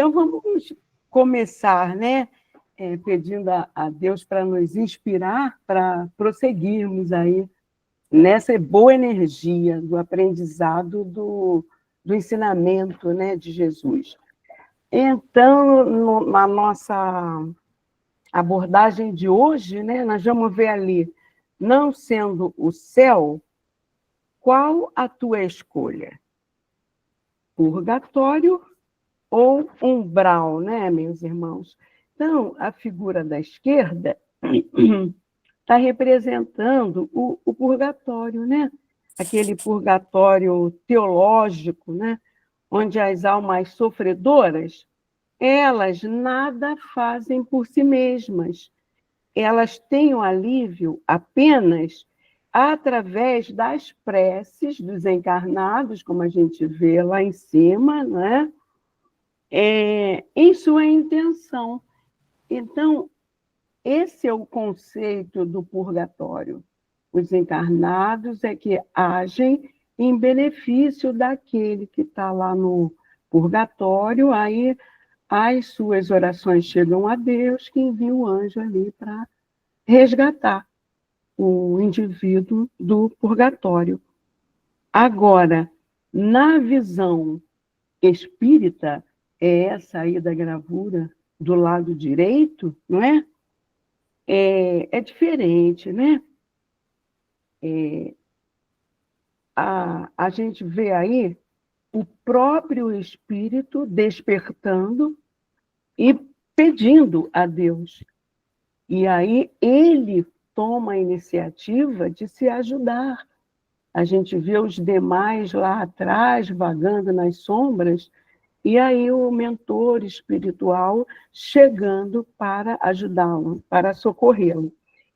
Então, vamos começar, né? Pedindo a Deus para nos inspirar, para prosseguirmos aí nessa boa energia do aprendizado do ensinamento, né, de Jesus. Então, na nossa abordagem de hoje, né, nós vamos ver ali, não sendo o céu, qual a tua escolha? Purgatório ou umbral, né, meus irmãos? Então, a figura da esquerda está representando o purgatório, né? Aquele purgatório teológico, né? Onde as almas sofredoras, elas nada fazem por si mesmas. Elas têm o alívio apenas através das preces dos encarnados, como a gente vê lá em cima, né? Em sua intenção. Então, esse é o conceito do purgatório. Os encarnados é que agem em benefício daquele que está lá no purgatório, aí as suas orações chegam a Deus, que envia o anjo ali para resgatar o indivíduo do purgatório. Agora, na visão espírita, é essa aí da gravura do lado direito, não é? É diferente, né? A gente vê aí o próprio espírito despertando e pedindo a Deus. E aí ele toma a iniciativa de se ajudar. A gente vê os demais lá atrás, vagando nas sombras, e aí o mentor espiritual chegando para ajudá-lo, para socorrê-lo.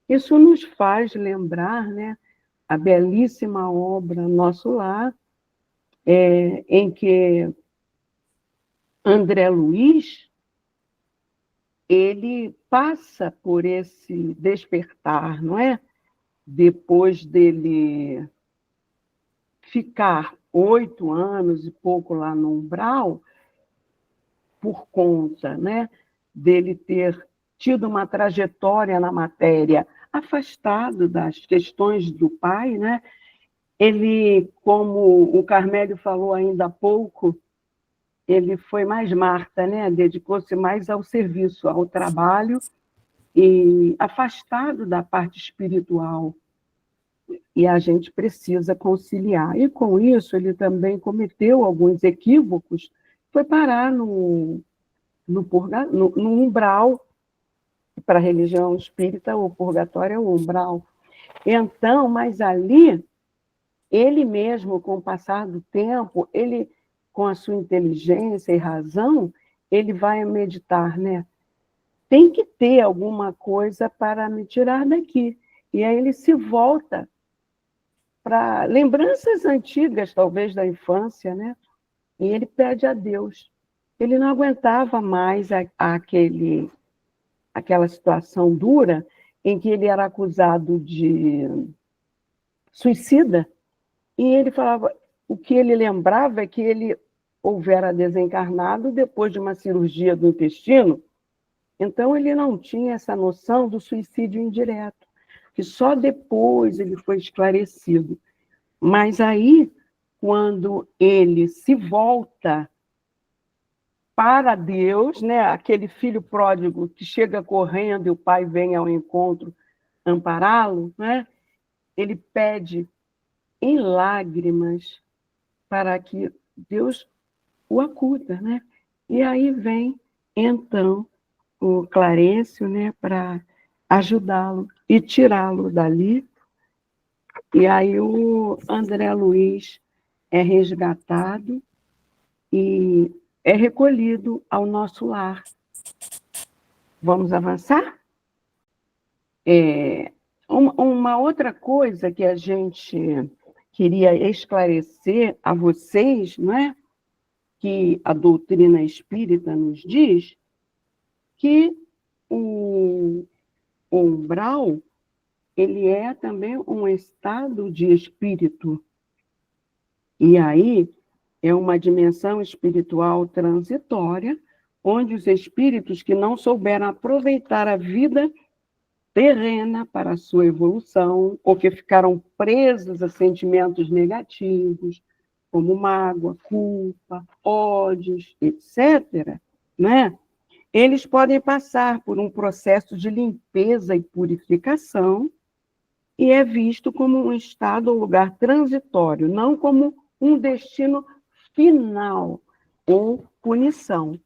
Isso nos faz lembrar, né, a belíssima obra Nosso Lar, em que André Luiz ele passa por esse despertar, não é? Depois dele ficar 8 anos e pouco lá no umbral, por conta, né, dele ter tido uma trajetória na matéria afastado das questões do pai, né? Ele, como o Carmélio falou ainda há pouco, ele foi mais Marta, né? Dedicou-se mais ao serviço, ao trabalho, e afastado da parte espiritual. E a gente precisa conciliar. E com isso, ele também cometeu alguns equívocos, foi parar no umbral. Para a religião espírita, o purgatório é o umbral. Então, mas ali, ele mesmo, com o passar do tempo, ele, com a sua inteligência e razão, ele vai meditar, né? Tem que ter alguma coisa para me tirar daqui. E aí ele se volta para lembranças antigas, talvez, da infância, né? E ele pede a Deus. Ele não aguentava mais aquela situação dura em que ele era acusado de suicida, e ele falava, o que ele lembrava é que ele houvera desencarnado depois de uma cirurgia do intestino, então ele não tinha essa noção do suicídio indireto, que só depois ele foi esclarecido. Mas aí, quando ele se volta para Deus, né? Aquele filho pródigo que chega correndo e o pai vem ao encontro ampará-lo, né? Ele pede em lágrimas para que Deus o acuda, né? E aí vem, então, o Clarencio, né, para ajudá-lo e tirá-lo dali. E aí o André Luiz é resgatado e é recolhido ao nosso lar. Vamos avançar? Uma outra coisa que a gente queria esclarecer a vocês, não é? Que a doutrina espírita nos diz que o umbral ele é também um estado de espírito. E aí é uma dimensão espiritual transitória, onde os espíritos que não souberam aproveitar a vida terrena para a sua evolução, ou que ficaram presos a sentimentos negativos, como mágoa, culpa, ódios, etc., né? Eles podem passar por um processo de limpeza e purificação, e é visto como um estado ou lugar transitório, não como um destino final ou punição.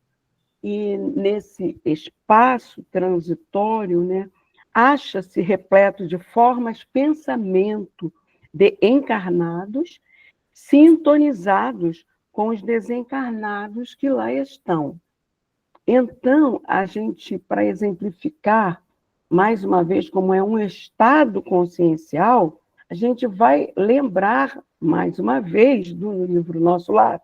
E nesse espaço transitório, né, acha-se repleto de formas pensamento de encarnados, sintonizados com os desencarnados que lá estão. Então, a gente, para exemplificar, mais uma vez, como é um estado consciencial, a gente vai lembrar, mais uma vez, do livro Nosso Lar,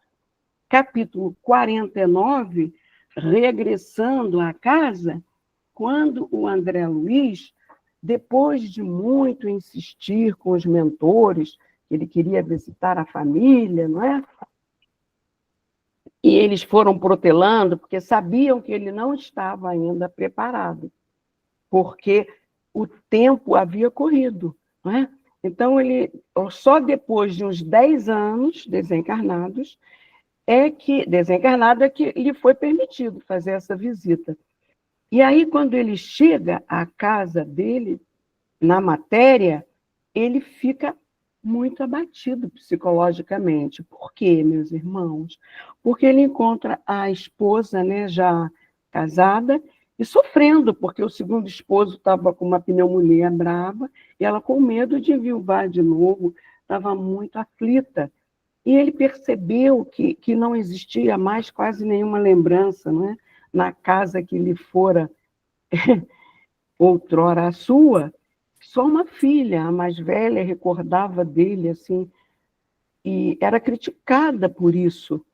capítulo 49, Regressando à Casa, quando o André Luiz, depois de muito insistir com os mentores, ele queria visitar a família, não é? E eles foram protelando, porque sabiam que ele não estava ainda preparado, porque o tempo havia corrido, não é? Então, ele, só depois de uns 10 anos desencarnados, desencarnado é que lhe foi permitido fazer essa visita. E aí, quando ele chega à casa dele, na matéria, ele fica muito abatido psicologicamente. Por quê, meus irmãos? Porque ele encontra a esposa, né, já casada, e sofrendo, porque o segundo esposo estava com uma pneumonia brava, e ela com medo de enviuvar de novo, estava muito aflita. E ele percebeu que não existia mais quase nenhuma lembrança, né, na casa que lhe fora outrora a sua. Só uma filha, a mais velha, recordava dele, assim, e era criticada por isso,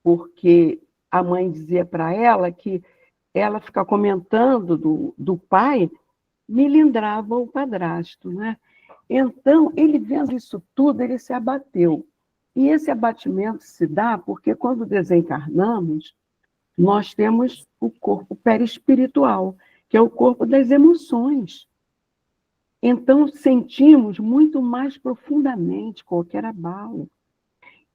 porque a mãe dizia para ela que ela ficar comentando do pai milindrava o padrasto, né? Então, ele vendo isso tudo, ele se abateu. E esse abatimento se dá porque quando desencarnamos, nós temos o corpo perispiritual, que é o corpo das emoções. Então, sentimos muito mais profundamente qualquer abalo.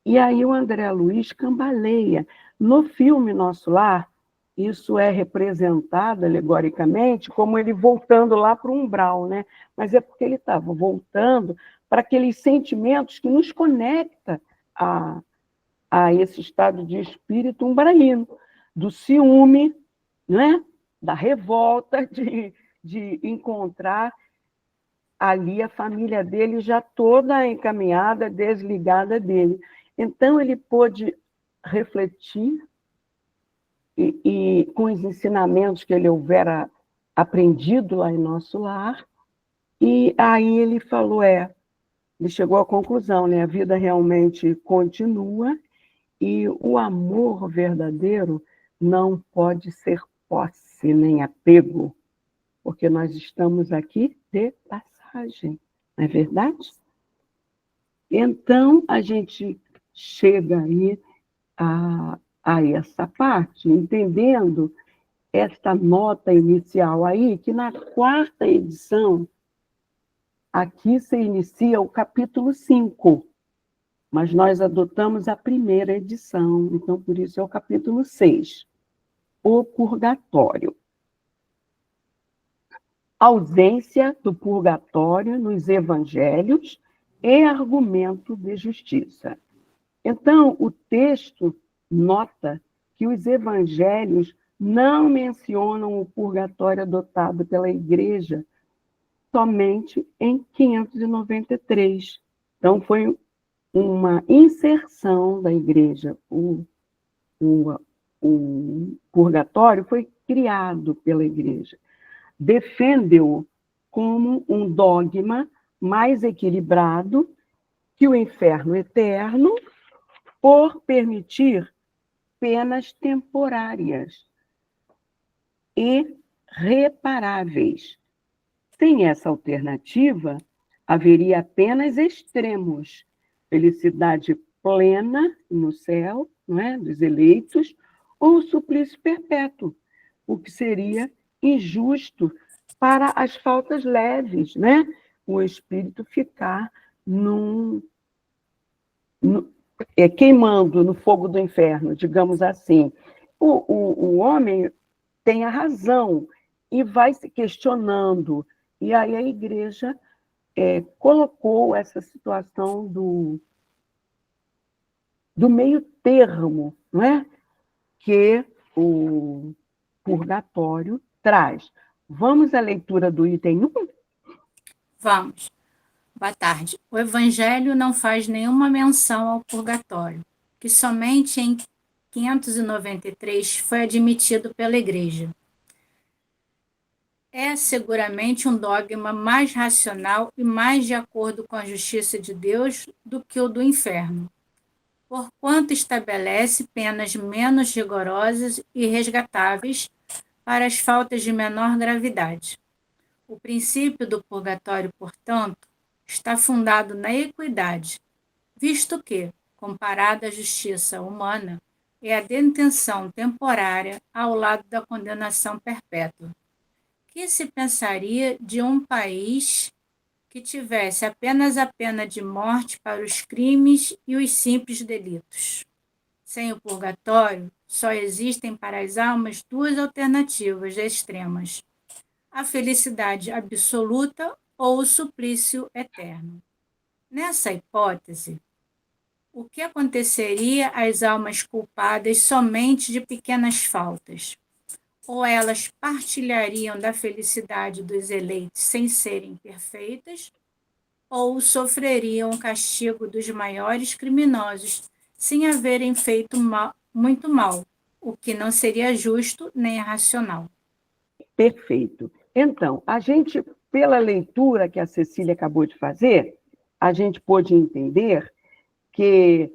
E aí o André Luiz cambaleia. No filme Nosso Lar, isso é representado alegoricamente como ele voltando lá para o umbral, né? Mas é porque ele estava voltando para aqueles sentimentos que nos conecta a esse estado de espírito umbralino, do ciúme, né? Da revolta, de encontrar ali a família dele já toda encaminhada, desligada dele. Então, ele pôde refletir e com os ensinamentos que ele houvera aprendido lá em Nosso Lar, e aí ele falou, ele chegou à conclusão, né? A vida realmente continua e o amor verdadeiro não pode ser posse nem apego, porque nós estamos aqui de passagem, não é verdade? Então, a gente chega aí a essa parte, entendendo esta nota inicial aí, que na 4ª edição, aqui se inicia o capítulo 5, mas nós adotamos a 1ª edição, então por isso é o capítulo 6, o purgatório. Ausência do purgatório nos evangelhos e argumento de justiça. Então, o texto nota que os evangelhos não mencionam o purgatório adotado pela Igreja somente em 593. Então, foi uma inserção da Igreja. O purgatório foi criado pela Igreja. Defende-o como um dogma mais equilibrado que o inferno eterno, por permitir penas temporárias e reparáveis. Sem essa alternativa, haveria apenas extremos: felicidade plena no céu, não é, dos eleitos, ou suplício perpétuo, o que seria injusto para as faltas leves, né? O espírito ficar queimando no fogo do inferno, digamos assim. O homem tem a razão e vai se questionando. E aí a igreja colocou essa situação do meio termo, não é? Que o purgatório traz. Vamos à leitura do item 1? Vamos. Boa tarde. O Evangelho não faz nenhuma menção ao purgatório, que somente em 593 foi admitido pela Igreja. É seguramente um dogma mais racional e mais de acordo com a justiça de Deus do que o do inferno, porquanto estabelece penas menos rigorosas e resgatáveis para as faltas de menor gravidade. O princípio do purgatório, portanto, está fundado na equidade, visto que, comparada à justiça humana, é a detenção temporária ao lado da condenação perpétua. Que se pensaria de um país que tivesse apenas a pena de morte para os crimes e os simples delitos? Sem o purgatório, só existem para as almas duas alternativas extremas: a felicidade absoluta ou o suplício eterno. Nessa hipótese, o que aconteceria às almas culpadas somente de pequenas faltas? Ou elas partilhariam da felicidade dos eleitos sem serem perfeitas, ou sofreriam o castigo dos maiores criminosos sem haverem feito muito mal, o que não seria justo nem racional. Perfeito. Então, a gente, pela leitura que a Cecília acabou de fazer, a gente pôde entender que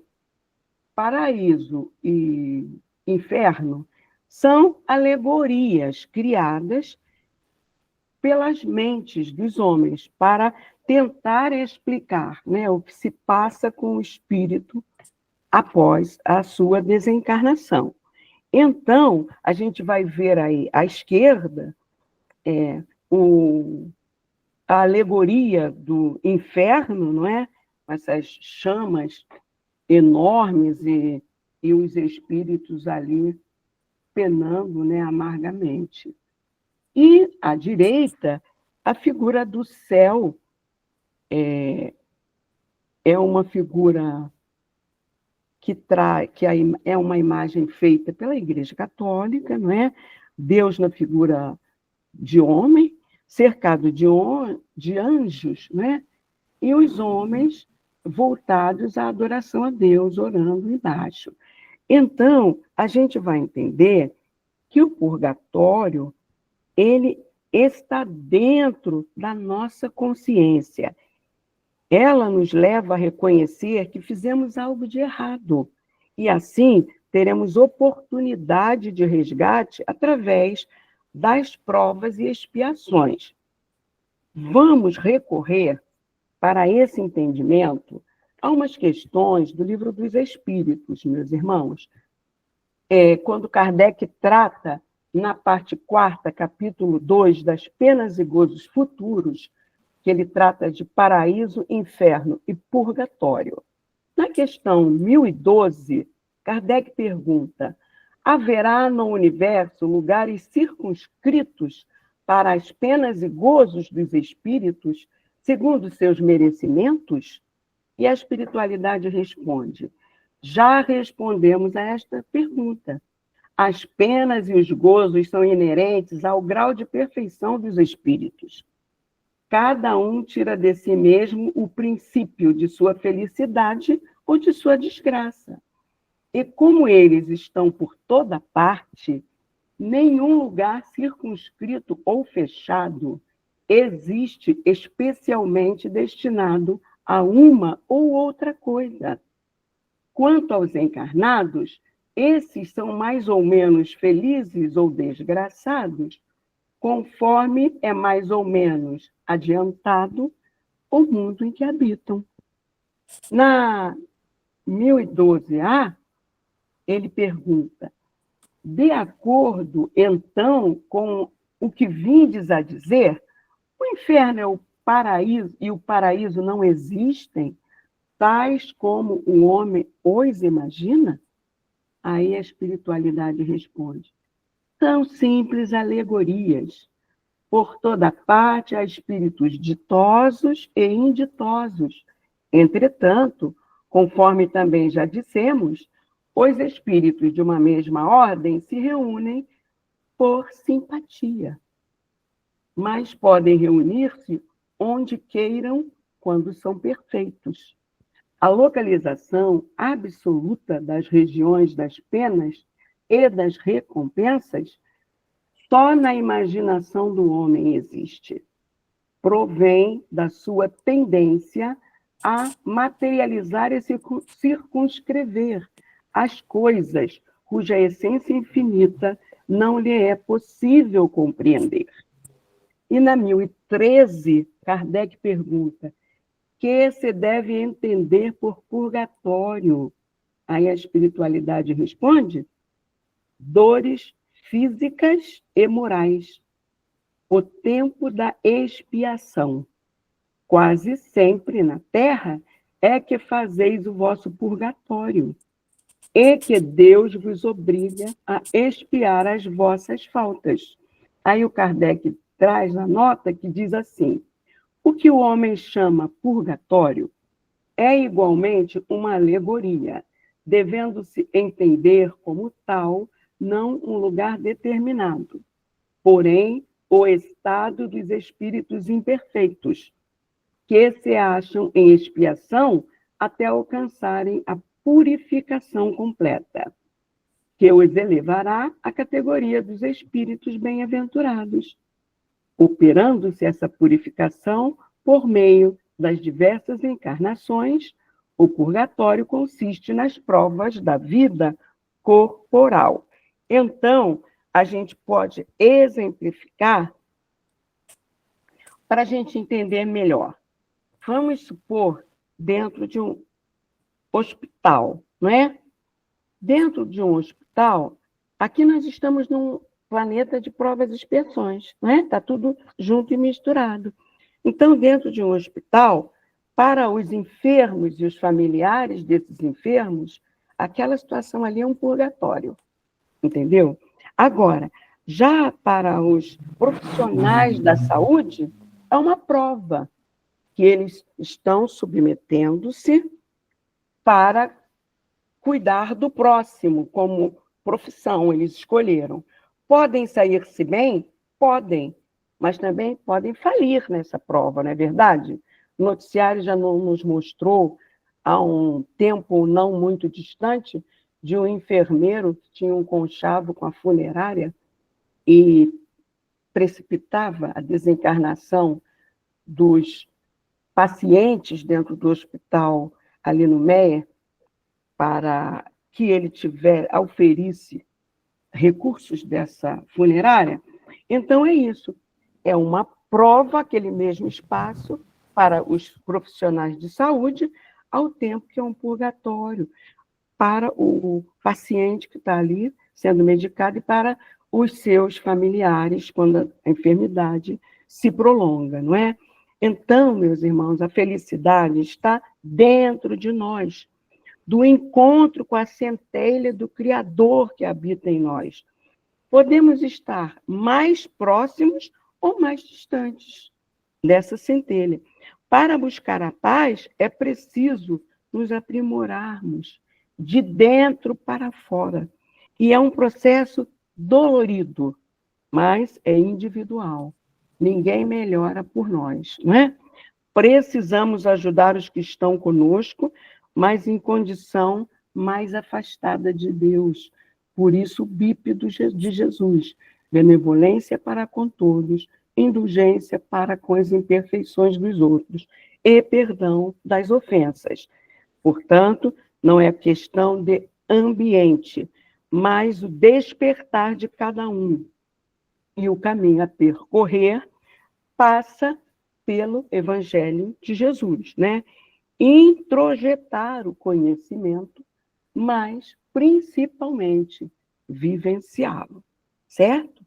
paraíso e inferno são alegorias criadas pelas mentes dos homens para tentar explicar, né, o que se passa com o espírito após a sua desencarnação. Então, a gente vai ver aí à esquerda a alegoria do inferno, não é? Essas chamas enormes e os espíritos ali penando, né, amargamente. E à direita, a figura do céu é uma figura que é uma imagem feita pela Igreja Católica, não é? Deus na figura de homem, cercado de anjos, não é? E os homens voltados à adoração a Deus, orando embaixo. Então, a gente vai entender que o purgatório, ele está dentro da nossa consciência. Ela nos leva a reconhecer que fizemos algo de errado. E assim, teremos oportunidade de resgate através das provas e expiações. Vamos recorrer para esse entendimento a umas questões do Livro dos Espíritos, meus irmãos. Quando Kardec trata, na parte 4ª, capítulo 2, das penas e gozos futuros, que ele trata de paraíso, inferno e purgatório. Na questão 1012, Kardec pergunta: haverá no universo lugares circunscritos para as penas e gozos dos espíritos, segundo seus merecimentos? E a espiritualidade responde: já respondemos a esta pergunta. As penas e os gozos são inerentes ao grau de perfeição dos espíritos. Cada um tira de si mesmo o princípio de sua felicidade ou de sua desgraça. E como eles estão por toda parte, nenhum lugar circunscrito ou fechado existe especialmente destinado a uma ou outra coisa. Quanto aos encarnados, esses são mais ou menos felizes ou desgraçados, conforme é mais ou menos adiantado o mundo em que habitam. Na 1012A, ele pergunta: De acordo, então, com o que vindes a dizer, o inferno é o paraíso e o paraíso não existem, tais como o homem os imagina? Aí a espiritualidade responde: são simples alegorias. Por toda parte há espíritos ditosos e inditosos. Entretanto, conforme também já dissemos, os espíritos de uma mesma ordem se reúnem por simpatia, mas podem reunir-se onde queiram quando são perfeitos. A localização absoluta das regiões das penas e das recompensas só na imaginação do homem existe. Provém da sua tendência a materializar e circunscrever as coisas cuja essência infinita não lhe é possível compreender. E na 1013, Kardec pergunta: que se deve entender por purgatório? Aí a espiritualidade responde: dores físicas e morais, o tempo da expiação. Quase sempre na terra é que fazeis o vosso purgatório, e que Deus vos obriga a expiar as vossas faltas. Aí o Kardec traz a nota que diz assim: o que o homem chama purgatório é igualmente uma alegoria, devendo-se entender como tal, não um lugar determinado, porém o estado dos espíritos imperfeitos, que se acham em expiação até alcançarem a purificação completa, que os elevará à categoria dos espíritos bem-aventurados. Operando-se essa purificação por meio das diversas encarnações, o purgatório consiste nas provas da vida corporal. Então, a gente pode exemplificar para a gente entender melhor. Vamos supor, dentro de um hospital, não é? Dentro de um hospital, aqui nós estamos num planeta de provas e expiações, não é? Está tudo junto e misturado. Então, dentro de um hospital, para os enfermos e os familiares desses enfermos, aquela situação ali é um purgatório, entendeu? Agora, já para os profissionais da saúde, é uma prova que eles estão submetendo-se para cuidar do próximo, como profissão eles escolheram. Podem sair-se bem? Podem, mas também podem falir nessa prova, não é verdade? O noticiário já nos mostrou, há um tempo não muito distante, de um enfermeiro que tinha um conchavo com a funerária e precipitava a desencarnação dos pacientes dentro do hospital ali no Meier, para que ele auferisse recursos dessa funerária. Então, é isso. É uma prova, aquele mesmo espaço, para os profissionais de saúde, ao tempo que é um purgatório, para o paciente que está ali sendo medicado e para os seus familiares, quando a enfermidade se prolonga, não é? Então, meus irmãos, a felicidade está dentro de nós, do encontro com a centelha do Criador que habita em nós. Podemos estar mais próximos ou mais distantes dessa centelha. Para buscar a paz, é preciso nos aprimorarmos de dentro para fora. E é um processo dolorido, mas é individual. Ninguém melhora por nós, não é? Precisamos ajudar os que estão conosco, mas em condição mais afastada de Deus. Por isso, o BIP de Jesus: benevolência para com todos, indulgência para com as imperfeições dos outros e perdão das ofensas. Portanto, não é questão de ambiente, mas o despertar de cada um. E o caminho a percorrer passa pelo Evangelho de Jesus, né? Introjetar o conhecimento, mas principalmente vivenciá-lo, certo?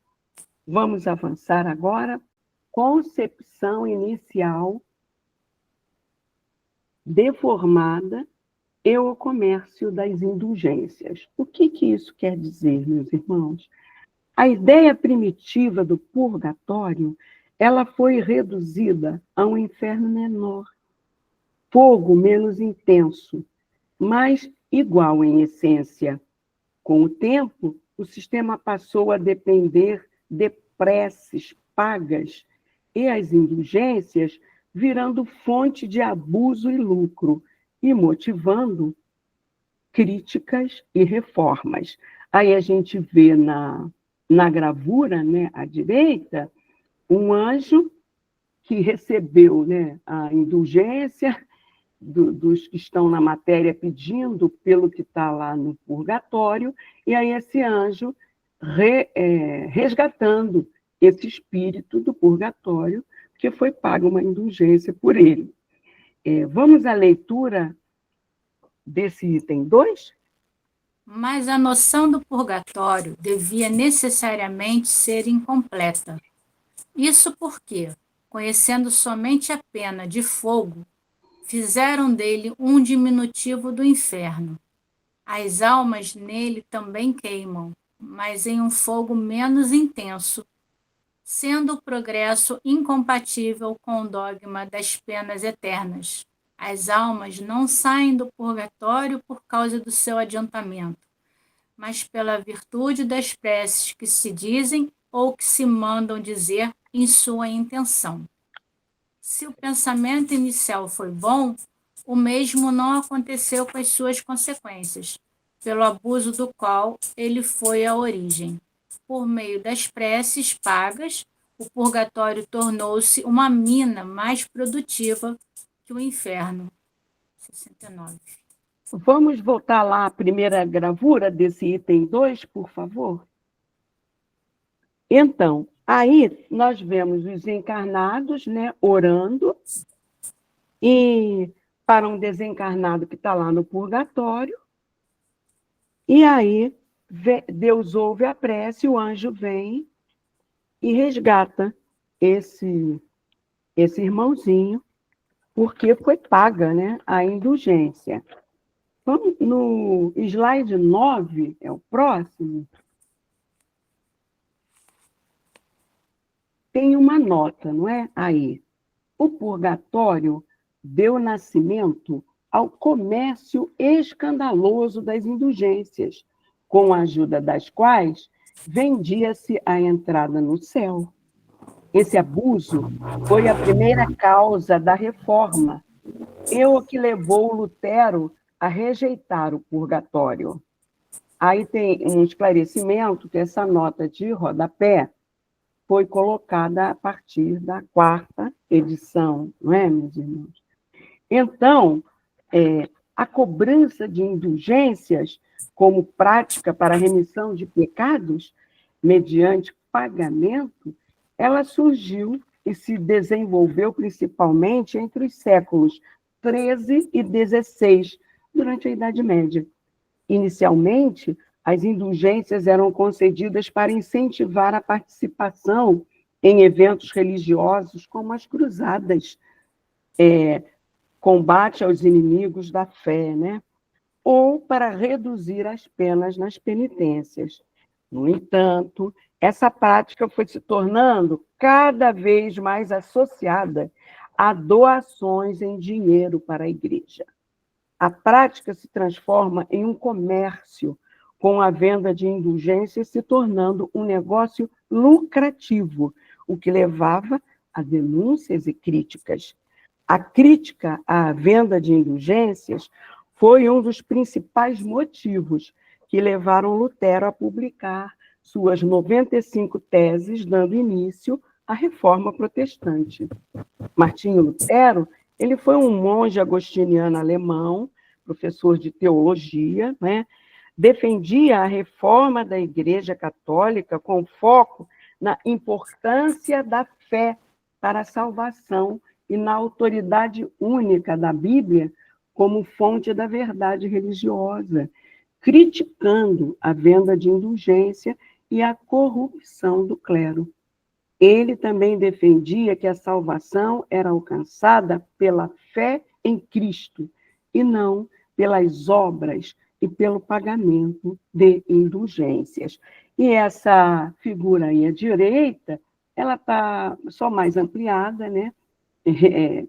Vamos avançar agora. Concepção inicial deformada e o comércio das indulgências. O que isso quer dizer, meus irmãos? A ideia primitiva do purgatório, ela foi reduzida a um inferno menor, fogo menos intenso, mas igual em essência. Com o tempo, o sistema passou a depender de preces pagas e as indulgências virando fonte de abuso e lucro e motivando críticas e reformas. Aí a gente vê na gravura, né, à direita, um anjo que recebeu, né, a indulgência dos que estão na matéria pedindo pelo que está lá no purgatório, e aí esse anjo resgatando esse espírito do purgatório, porque foi paga uma indulgência por ele. Vamos à leitura desse item 2? Mas a noção do purgatório devia necessariamente ser incompleta. Isso porque, conhecendo somente a pena de fogo, fizeram dele um diminutivo do inferno. As almas nele também queimam, mas em um fogo menos intenso, sendo o progresso incompatível com o dogma das penas eternas. As almas não saem do purgatório por causa do seu adiantamento, mas pela virtude das preces que se dizem ou que se mandam dizer em sua intenção. Se o pensamento inicial foi bom, o mesmo não aconteceu com as suas consequências, pelo abuso do qual ele foi a origem. Por meio das preces pagas, o purgatório tornou-se uma mina mais produtiva que o inferno. 69. Vamos voltar lá à primeira gravura desse item 2, por favor? Então, aí nós vemos os encarnados, né, orando, e para um desencarnado que está lá no purgatório, e aí Deus ouve a prece, o anjo vem e resgata esse irmãozinho, porque foi paga, né, a indulgência. Vamos no slide 9, é o próximo. Tem uma nota, não é? Aí. O purgatório deu nascimento ao comércio escandaloso das indulgências, com a ajuda das quais vendia-se a entrada no céu. Esse abuso foi a primeira causa da reforma, e o que levou Lutero a rejeitar o purgatório. Aí tem um esclarecimento que essa nota de rodapé foi colocada a partir da 4ª edição, não é, meus irmãos? Então, a cobrança de indulgências como prática para a remissão de pecados, mediante pagamento, ela surgiu e se desenvolveu principalmente entre os séculos XIII e XVI, durante a Idade Média. Inicialmente, as indulgências eram concedidas para incentivar a participação em eventos religiosos, como as cruzadas, combate aos inimigos da fé, né? Ou para reduzir as penas nas penitências. No entanto, essa prática foi se tornando cada vez mais associada a doações em dinheiro para a igreja. A prática se transforma em um comércio, com a venda de indulgências se tornando um negócio lucrativo, o que levava a denúncias e críticas. A crítica à venda de indulgências foi um dos principais motivos que levaram Lutero a publicar suas 95 teses, dando início à Reforma Protestante. Martinho Lutero, ele foi um monge agostiniano alemão, professor de teologia, né? Defendia a reforma da Igreja Católica com foco na importância da fé para a salvação e na autoridade única da Bíblia como fonte da verdade religiosa. criticando a venda de indulgência e a corrupção do clero. Ele também defendia que a salvação era alcançada pela fé em Cristo e não pelas obras e pelo pagamento de indulgências. E essa figura aí à direita, ela está só mais ampliada, né?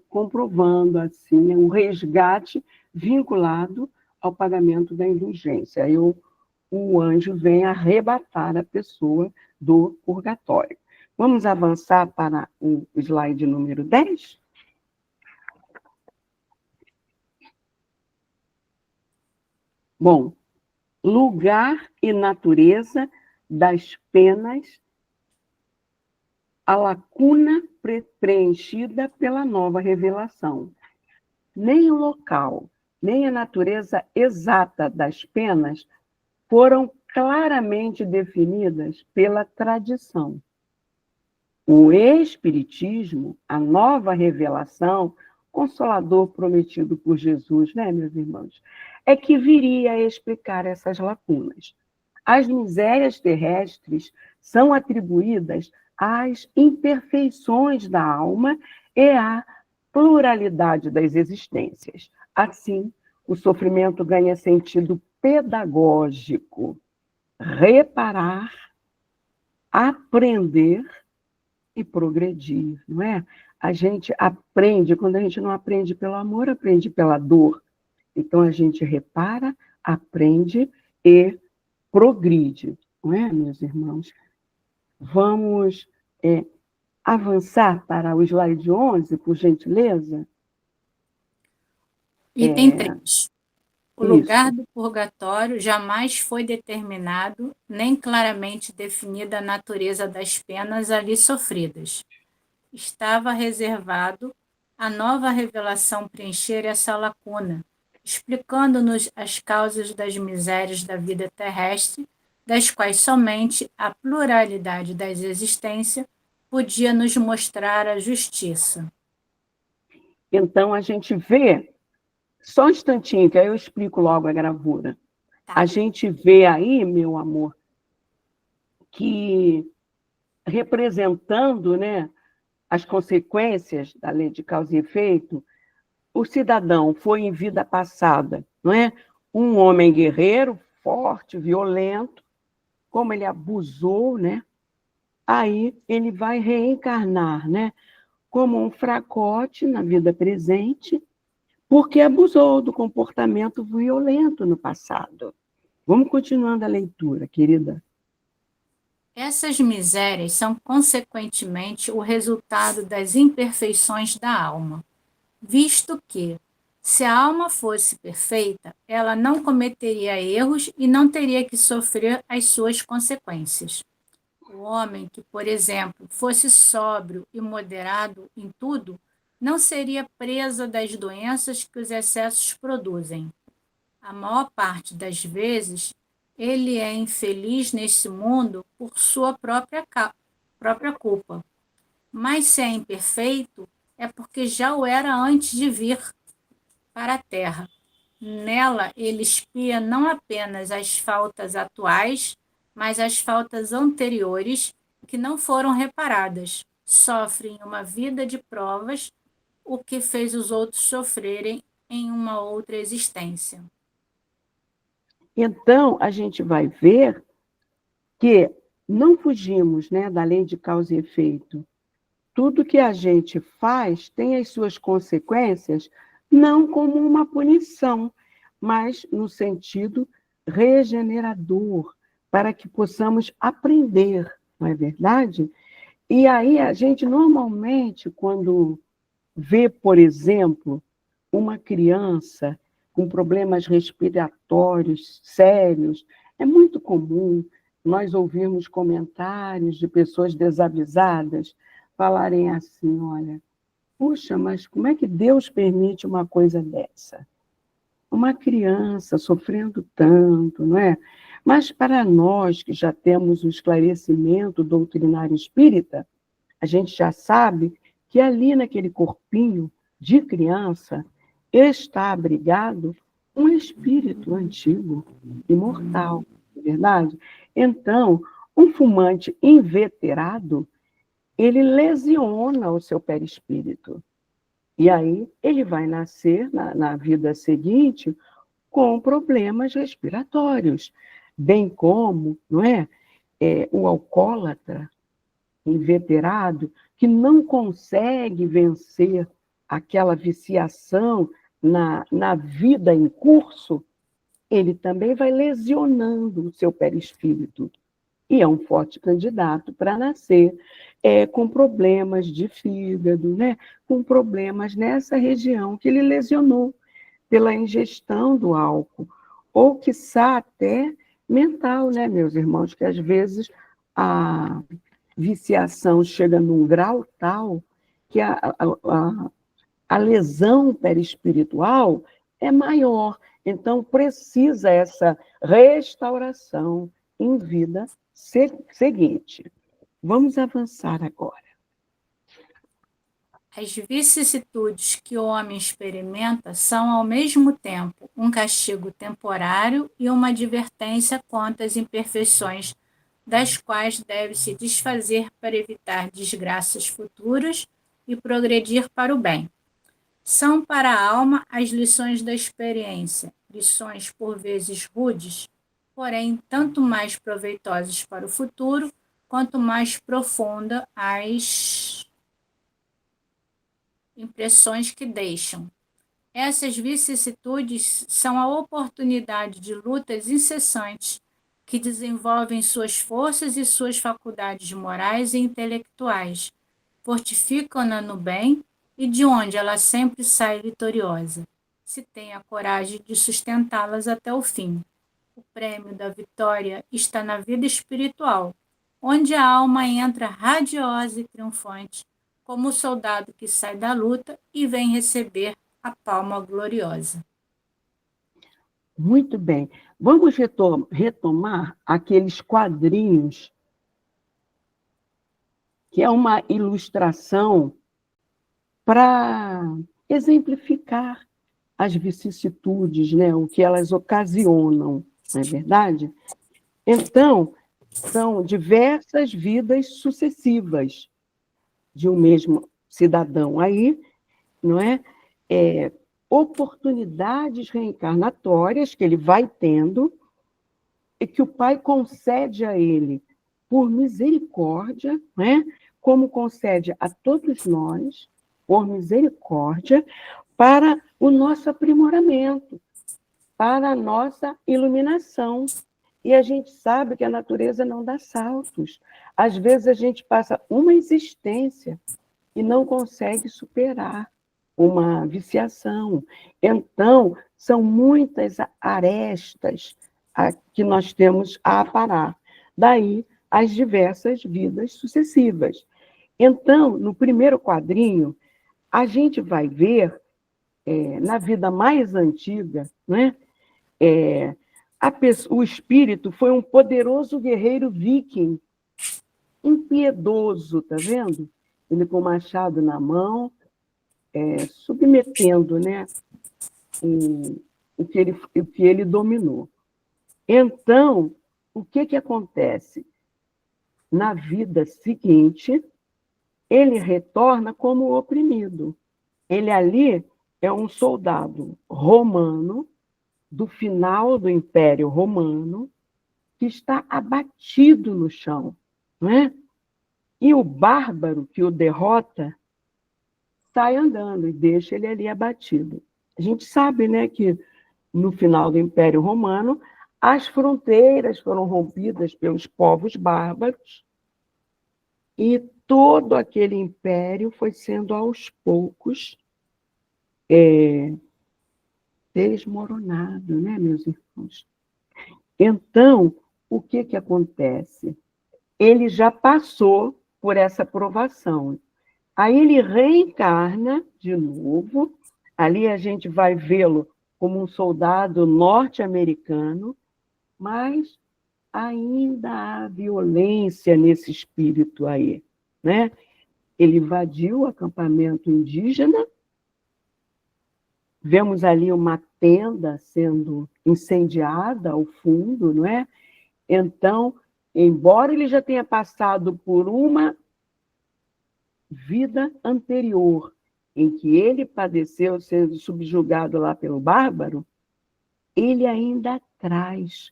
Comprovando assim o resgate vinculado ao pagamento da indulgência. Aí o anjo vem arrebatar a pessoa do purgatório. Vamos avançar para o slide número 10? Bom, lugar e natureza das penas, a lacuna preenchida pela nova revelação. Nem o local, nem a natureza exata das penas foram claramente definidas pela tradição. O Espiritismo, a nova revelação, consolador prometido por Jesus, né, meus irmãos, é que viria a explicar essas lacunas. As misérias terrestres são atribuídas às imperfeições da alma e à pluralidade das existências. Assim, o sofrimento ganha sentido pedagógico. Reparar, aprender e progredir, não é? A gente aprende, quando a gente não aprende pelo amor, aprende pela dor. Então, a gente repara, aprende e progride, não é, meus irmãos? Vamos avançar para o slide 11, por gentileza? Item 3. O lugar do purgatório jamais foi determinado, nem claramente definida a natureza das penas ali sofridas. Estava reservado à nova revelação preencher essa lacuna, explicando-nos as causas das misérias da vida terrestre, das quais somente a pluralidade das existências podia nos mostrar a justiça. Então, a gente vê, só um instantinho, que aí eu explico logo a gravura. Tá. A gente vê aí, meu amor, que representando, né, as consequências da lei de causa e efeito, o cidadão foi em vida passada, não é? Um homem guerreiro, forte, violento, como ele abusou, né? Aí ele vai reencarnar, né? Como um fracote na vida presente, porque abusou do comportamento violento no passado. Vamos continuando a leitura, querida. Essas misérias são, consequentemente, o resultado das imperfeições da alma, visto que, se a alma fosse perfeita, ela não cometeria erros e não teria que sofrer as suas consequências. O homem que, por exemplo, fosse sóbrio e moderado em tudo, não seria presa das doenças que os excessos produzem. A maior parte das vezes, ele é infeliz nesse mundo por sua própria culpa. Mas se é imperfeito, é porque já o era antes de vir para a Terra. Nela, ele expia não apenas as faltas atuais, mas as faltas anteriores que não foram reparadas. Sofre em uma vida de provas o que fez os outros sofrerem em uma outra existência. Então, a gente vai ver que não fugimos, né, da lei de causa e efeito. Tudo que a gente faz tem as suas consequências, não como uma punição, mas no sentido regenerador, para que possamos aprender, não é verdade? E aí a gente normalmente, quando vê, por exemplo, uma criança com problemas respiratórios sérios, é muito comum nós ouvirmos comentários de pessoas desavisadas falarem assim, olha, puxa, mas como é que Deus permite uma coisa dessa? Uma criança sofrendo tanto, não é? Mas para nós que já temos o esclarecimento doutrinário espírita, a gente já sabe que ali naquele corpinho de criança está abrigado um espírito antigo, imortal, não é verdade? Então, um fumante inveterado, ele lesiona o seu perispírito. E aí ele vai nascer na vida seguinte com problemas respiratórios, bem como, não é, o alcoólatra inveterado que não consegue vencer aquela viciação na vida em curso, ele também vai lesionando o seu perispírito. E é um forte candidato para nascer com problemas de fígado, né? Com problemas nessa região que ele lesionou pela ingestão do álcool, ou quiçá até mental, né, meus irmãos, que às vezes a viciação chega num grau tal que a lesão perispiritual é maior. Então, precisa essa restauração em vida seguinte. Vamos avançar agora. As vicissitudes que o homem experimenta são, ao mesmo tempo, um castigo temporário e uma advertência contra as imperfeições, das quais deve se desfazer para evitar desgraças futuras e progredir para o bem. São para a alma as lições da experiência, lições por vezes rudes, porém tanto mais proveitosas para o futuro, quanto mais profunda as impressões que deixam. Essas vicissitudes são a oportunidade de lutas incessantes que desenvolvem suas forças e suas faculdades morais e intelectuais, fortificam-na no bem e de onde ela sempre sai vitoriosa, se tem a coragem de sustentá-las até o fim. O prêmio da vitória está na vida espiritual, onde a alma entra radiosa e triunfante, como o soldado que sai da luta e vem receber a palma gloriosa. Muito bem. Vamos retomar aqueles quadrinhos, que é uma ilustração para exemplificar as vicissitudes, né? O que elas ocasionam, não é verdade? Então, são diversas vidas sucessivas de um mesmo cidadão aí, não é? Oportunidades reencarnatórias que ele vai tendo e que o Pai concede a ele por misericórdia, né? Como concede a todos nós, por misericórdia, para o nosso aprimoramento, para a nossa iluminação. E a gente sabe que a natureza não dá saltos. Às vezes a gente passa uma existência e não consegue superar uma viciação. Então, são muitas arestas que nós temos a aparar. Daí, as diversas vidas sucessivas. Então, no primeiro quadrinho, a gente vai ver, na vida mais antiga, né, o espírito foi um poderoso guerreiro viking, impiedoso, tá vendo? Ele com o machado na mão, submetendo, né, o que ele dominou. Então, o que acontece? Na vida seguinte, ele retorna como oprimido. Ele ali é um soldado romano, do final do Império Romano, que está abatido no chão, não é? E o bárbaro que o derrota sai andando e deixa ele ali abatido. A gente sabe, né, que no final do Império Romano, as fronteiras foram rompidas pelos povos bárbaros e todo aquele império foi sendo, aos poucos, desmoronado, né, meus irmãos? Então, o que acontece? Ele já passou por essa provação. Aí ele reencarna de novo, ali a gente vai vê-lo como um soldado norte-americano, mas ainda há violência nesse espírito aí, né? Ele invadiu o acampamento indígena, Vemos ali uma tenda sendo incendiada ao fundo, não é? Então, embora ele já tenha passado por uma vida anterior, em que ele padeceu sendo subjugado lá pelo bárbaro, ele ainda traz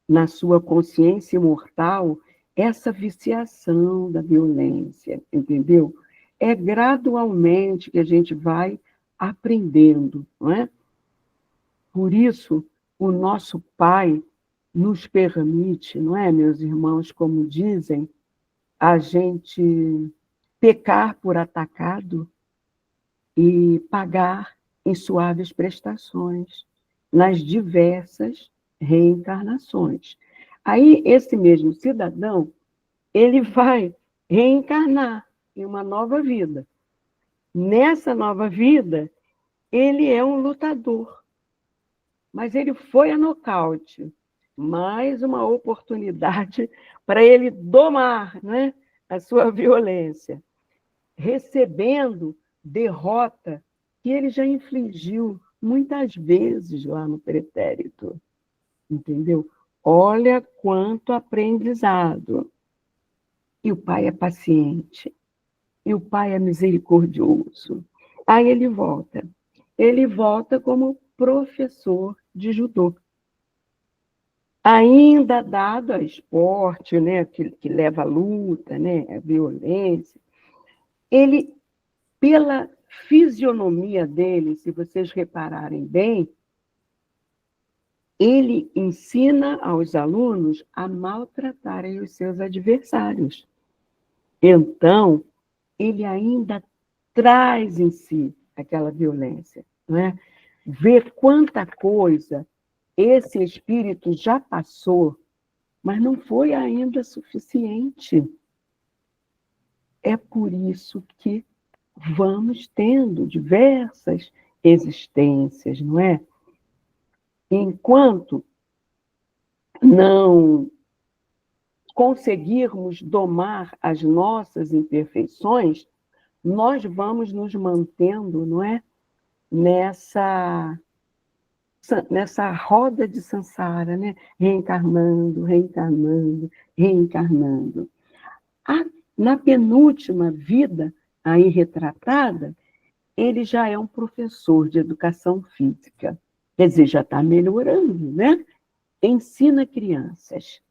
na sua consciência imortal essa viciação da violência, entendeu? É gradualmente que a gente vai aprendendo, não é? Por isso, o nosso Pai nos permite, não é, meus irmãos, como dizem, a gente pecar por atacado e pagar em suaves prestações nas diversas reencarnações. Aí, esse mesmo cidadão, ele vai reencarnar em uma nova vida. Nessa nova vida, ele é um lutador, mas ele foi a nocaute. Mais uma oportunidade para ele domar, né, a sua violência, recebendo derrota que ele já infligiu muitas vezes lá no pretérito. Entendeu? Olha quanto aprendizado. E o pai é paciente. E o pai é misericordioso. Aí ele volta. Ele volta como professor de judô. Ainda dado a esporte, né, que leva à luta, né, à violência, ele, pela fisionomia dele, se vocês repararem bem, ele ensina aos alunos a maltratarem os seus adversários. Então, ele ainda traz em si aquela violência, não é? Ver quanta coisa esse espírito já passou, mas não foi ainda suficiente. É por isso que vamos tendo diversas existências, não é? Enquanto não conseguirmos domar as nossas imperfeições, nós vamos nos mantendo, não é? Nessa roda de samsara, né? Reencarnando, reencarnando, reencarnando. Na penúltima vida, aí retratada, ele já é um professor de educação física. Quer dizer, já está melhorando, né? Ensina crianças,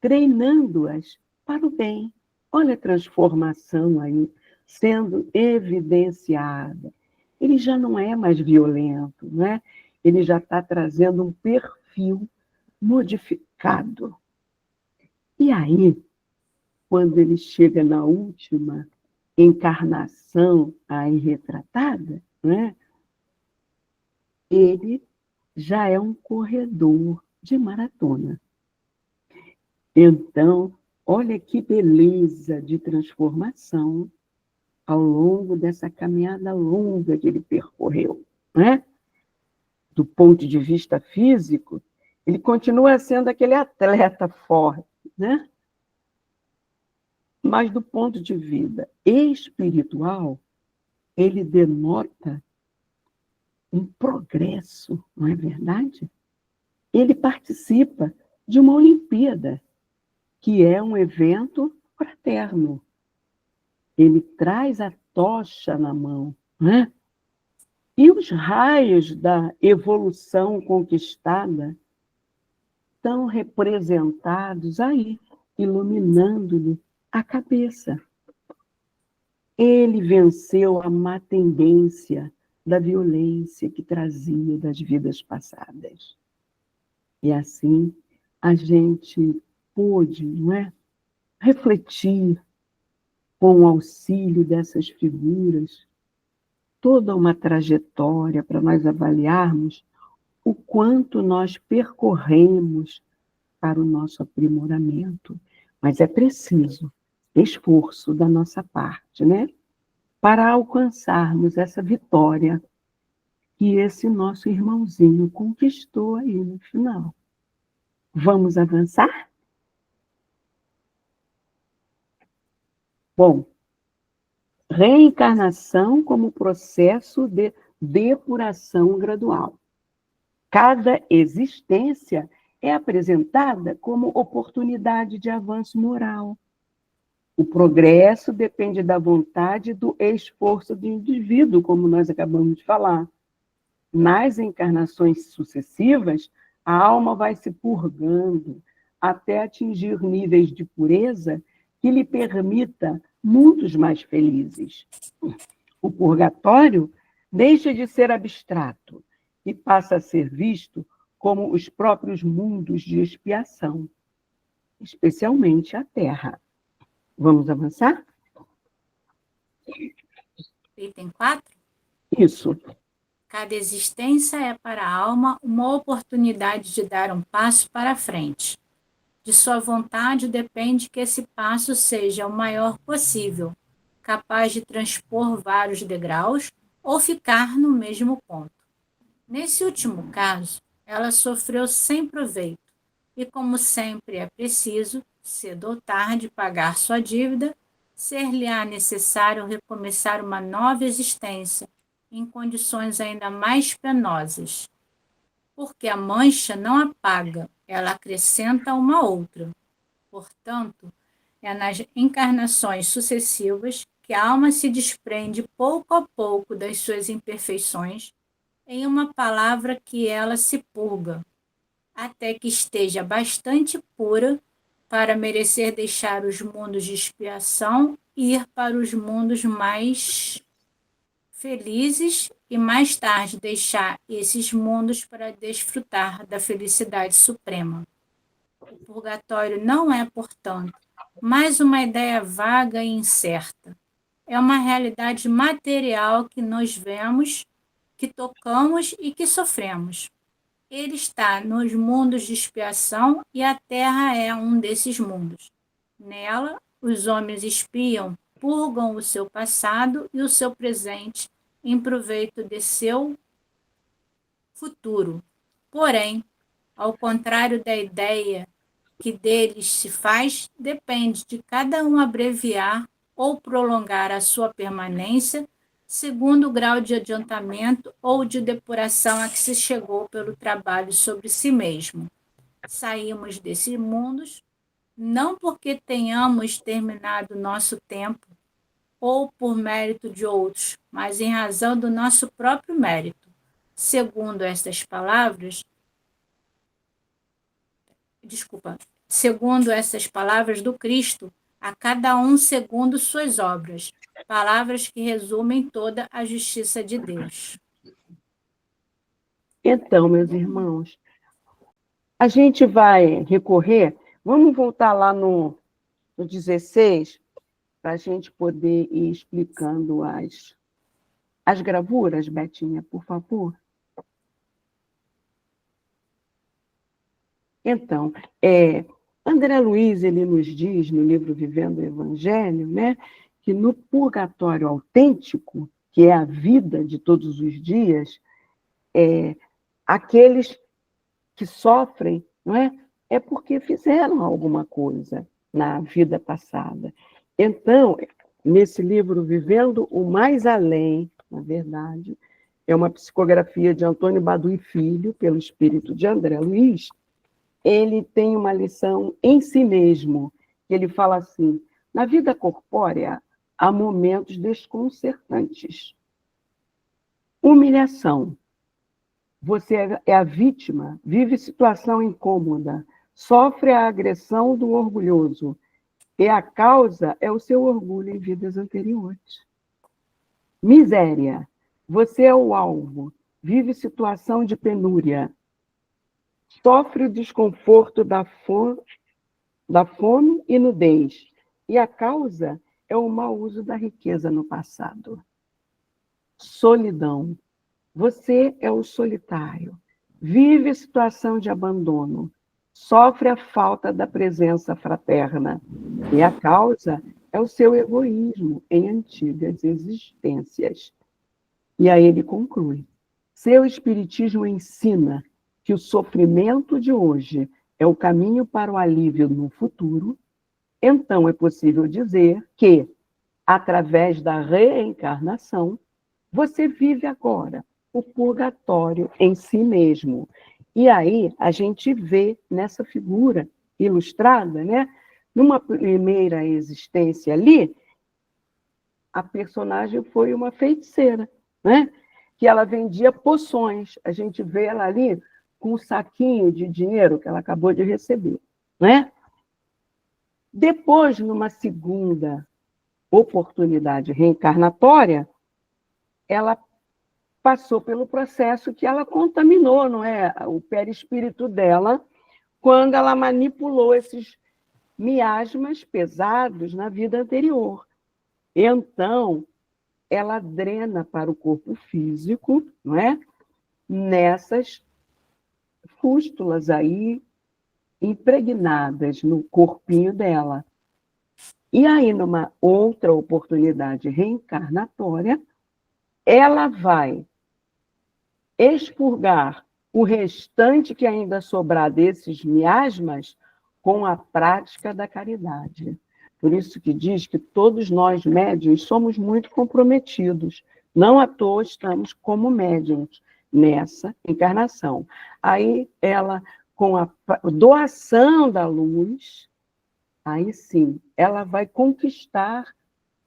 treinando-as para o bem. Olha a transformação aí sendo evidenciada. Ele já não é mais violento, né? Ele já está trazendo um perfil modificado. E aí, quando ele chega na última encarnação aí retratada, né? Ele já é um corredor de maratona. Então, olha que beleza de transformação ao longo dessa caminhada longa que ele percorreu, né? Do ponto de vista físico, ele continua sendo aquele atleta forte, né? Mas do ponto de vista espiritual, ele denota um progresso, não é verdade? Ele participa de uma Olimpíada, que é um evento fraterno. Ele traz a tocha na mão, né? E os raios da evolução conquistada estão representados aí, iluminando-lhe a cabeça. Ele venceu a má tendência da violência que trazia das vidas passadas. E assim a gente pôde, não é, refletir com o auxílio dessas figuras toda uma trajetória para nós avaliarmos o quanto nós percorremos para o nosso aprimoramento. Mas é preciso esforço da nossa parte, né? Para alcançarmos essa vitória que esse nosso irmãozinho conquistou aí no final. Vamos avançar? Bom, reencarnação como processo de depuração gradual. Cada existência é apresentada como oportunidade de avanço moral. O progresso depende da vontade e do esforço do indivíduo, como nós acabamos de falar. Nas encarnações sucessivas, a alma vai se purgando até atingir níveis de pureza que lhe permita mundos mais felizes. O purgatório deixa de ser abstrato e passa a ser visto como os próprios mundos de expiação, especialmente a Terra. Vamos avançar? Item 4. Isso. Cada existência é para a alma uma oportunidade de dar um passo para a frente. De sua vontade depende que esse passo seja o maior possível, capaz de transpor vários degraus ou ficar no mesmo ponto. Nesse último caso, ela sofreu sem proveito e, como sempre é preciso, cedo ou tarde, pagar sua dívida, ser-lhe-á necessário recomeçar uma nova existência em condições ainda mais penosas. Porque a mancha não apaga, ela acrescenta uma outra. Portanto, é nas encarnações sucessivas que a alma se desprende pouco a pouco das suas imperfeições, em uma palavra que ela se purga, até que esteja bastante pura para merecer deixar os mundos de expiação e ir para os mundos mais felizes e mais tarde deixar esses mundos para desfrutar da felicidade suprema. O purgatório não é, portanto, mais uma ideia vaga e incerta. É uma realidade material que nós vemos, que tocamos e que sofremos. Ele está nos mundos de expiação e a Terra é um desses mundos. Nela, os homens expiam, purgam o seu passado e o seu presente em proveito de seu futuro. Porém, ao contrário da ideia que deles se faz, depende de cada um abreviar ou prolongar a sua permanência segundo o grau de adiantamento ou de depuração a que se chegou pelo trabalho sobre si mesmo. Saímos desses mundos não porque tenhamos terminado nosso tempo ou por mérito de outros, mas em razão do nosso próprio mérito. Segundo estas palavras do Cristo, a cada um segundo suas obras, palavras que resumem toda a justiça de Deus. Então, meus irmãos, a gente vai recorrer, vamos voltar lá no 16, para a gente poder ir explicando as gravuras, Betinha, por favor. Então, André Luiz, ele nos diz, no livro Vivendo o Evangelho, né, que no purgatório autêntico, que é a vida de todos os dias, aqueles que sofrem, não é porque fizeram alguma coisa na vida passada. Então, nesse livro Vivendo o Mais Além, na verdade, é uma psicografia de Antônio Baduy Filho, pelo espírito de André Luiz. Ele tem uma lição em si mesmo, que ele fala assim: na vida corpórea há momentos desconcertantes. Humilhação. Você é a vítima, vive situação incômoda, sofre a agressão do orgulhoso, e a causa é o seu orgulho em vidas anteriores. Miséria. Você é o alvo, vive situação de penúria, sofre o desconforto da fome e nudez, e a causa é o mau uso da riqueza no passado. Solidão. Você é o solitário, vive situação de abandono, sofre a falta da presença fraterna, e a causa é o seu egoísmo em antigas existências. E aí ele conclui: seu espiritismo ensina que o sofrimento de hoje é o caminho para o alívio no futuro, então é possível dizer que, através da reencarnação, você vive agora o purgatório em si mesmo. E aí a gente vê nessa figura ilustrada, né? Numa primeira existência ali, a personagem foi uma feiticeira, né? Que ela vendia poções. A gente vê ela ali com um saquinho de dinheiro que ela acabou de receber, né? Depois, numa segunda oportunidade reencarnatória, ela passou pelo processo que ela contaminou, não é? O perispírito dela, quando ela manipulou esses miasmas pesados na vida anterior. Então, ela drena para o corpo físico, não é? Nessas fústulas aí impregnadas no corpinho dela. E aí, numa outra oportunidade reencarnatória, ela vai expurgar o restante que ainda sobrar desses miasmas com a prática da caridade. Por isso que diz que todos nós, médiuns, somos muito comprometidos. Não à toa estamos como médiuns nessa encarnação. Aí ela, com a doação da luz, aí sim, ela vai conquistar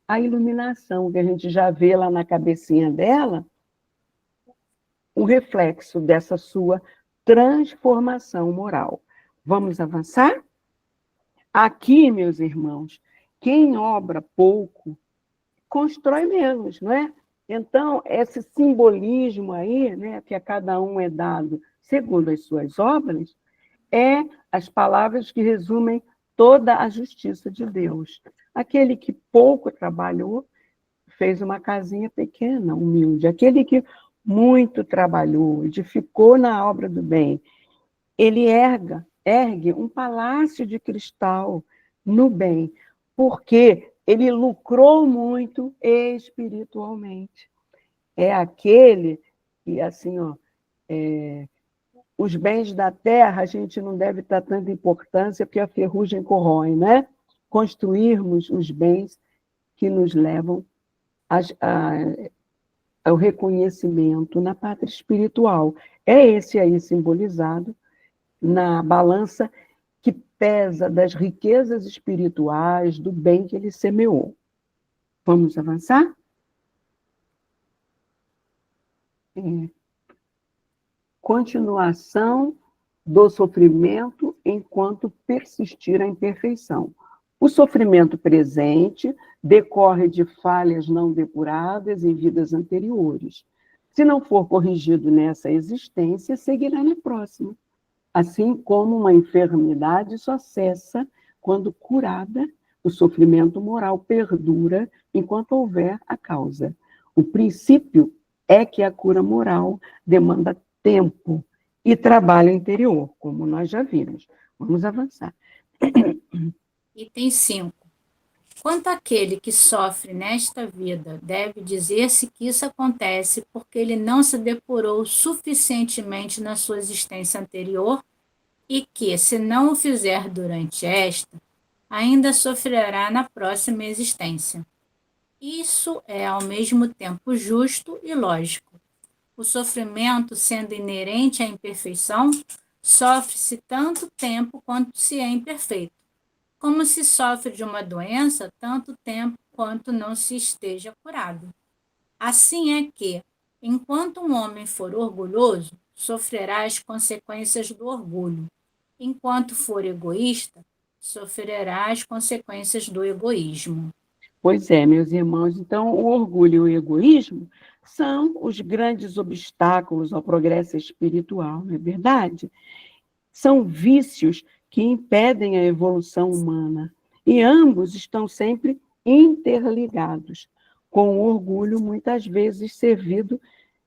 a iluminação, que a gente já vê lá na cabecinha dela, o reflexo dessa sua transformação moral. Vamos avançar? Aqui, meus irmãos, quem obra pouco, constrói menos, não é? Então, esse simbolismo aí, né, que a cada um é dado segundo as suas obras, é as palavras que resumem toda a justiça de Deus. Aquele que pouco trabalhou, fez uma casinha pequena, humilde. Aquele que muito trabalhou, edificou na obra do bem, ele ergue um palácio de cristal no bem, porque ele lucrou muito espiritualmente. É aquele que, assim, ó, os bens da terra a gente não deve dar tanta importância, porque a ferrugem corrói, né? Construirmos os bens que nos levam ao reconhecimento na pátria espiritual. É esse aí simbolizado na balança que pesa das riquezas espirituais, do bem que ele semeou. Vamos avançar? Continuação do sofrimento enquanto persistir a imperfeição. O sofrimento presente decorre de falhas não depuradas em vidas anteriores. Se não for corrigido nessa existência, seguirá na próxima. Assim como uma enfermidade só cessa quando curada, o sofrimento moral perdura enquanto houver a causa. O princípio é que a cura moral demanda tempo e trabalho interior, como nós já vimos. Vamos avançar. Item 5. Quanto àquele que sofre nesta vida, deve dizer-se que isso acontece porque ele não se depurou suficientemente na sua existência anterior e que, se não o fizer durante esta, ainda sofrerá na próxima existência. Isso é ao mesmo tempo justo e lógico. O sofrimento, sendo inerente à imperfeição, sofre-se tanto tempo quanto se é imperfeito, como se sofre de uma doença tanto tempo quanto não se esteja curado. Assim é que, enquanto um homem for orgulhoso, sofrerá as consequências do orgulho. Enquanto for egoísta, sofrerá as consequências do egoísmo. Pois é, meus irmãos, então o orgulho e o egoísmo são os grandes obstáculos ao progresso espiritual, não é verdade? São vícios que impedem a evolução humana, e ambos estão sempre interligados, com o orgulho muitas vezes servido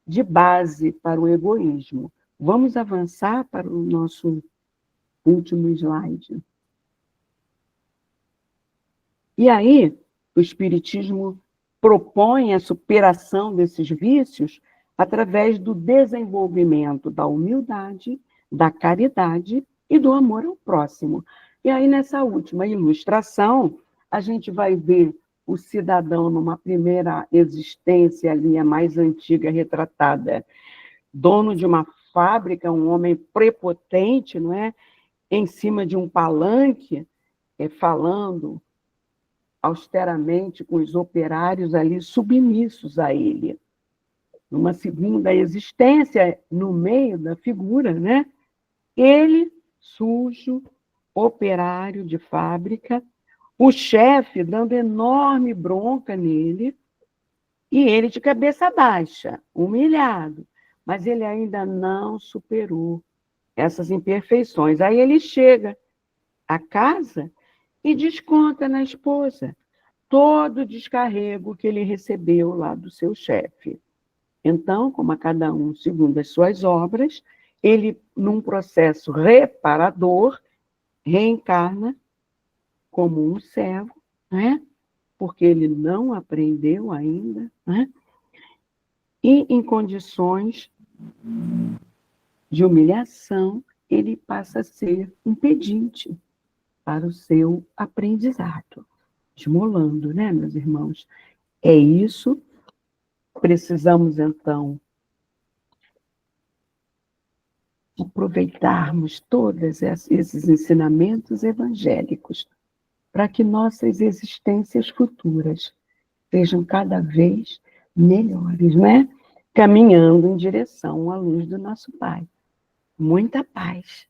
de base para o egoísmo. Vamos avançar para o nosso último slide. E aí, o Espiritismo propõe a superação desses vícios através do desenvolvimento da humildade, da caridade e do amor ao próximo. E aí, nessa última ilustração, a gente vai ver o cidadão numa primeira existência ali, a mais antiga retratada, dono de uma fábrica, um homem prepotente, não é? Em cima de um palanque, falando austeramente com os operários ali submissos a ele. Numa segunda existência, no meio da figura, né? Ele, sujo, operário de fábrica, o chefe dando enorme bronca nele, e ele de cabeça baixa, humilhado, mas ele ainda não superou essas imperfeições. Aí ele chega à casa e desconta na esposa todo o descarrego que ele recebeu lá do seu chefe. Então, como a cada um segundo as suas obras, ele, num processo reparador, reencarna como um servo, né? Porque ele não aprendeu ainda, né? E em condições de humilhação, ele passa a ser um pedinte para o seu aprendizado, esmolando, né, meus irmãos? É isso. Precisamos, então, aproveitarmos todos esses ensinamentos evangélicos para que nossas existências futuras sejam cada vez melhores, né? Caminhando em direção à luz do nosso Pai. Muita paz.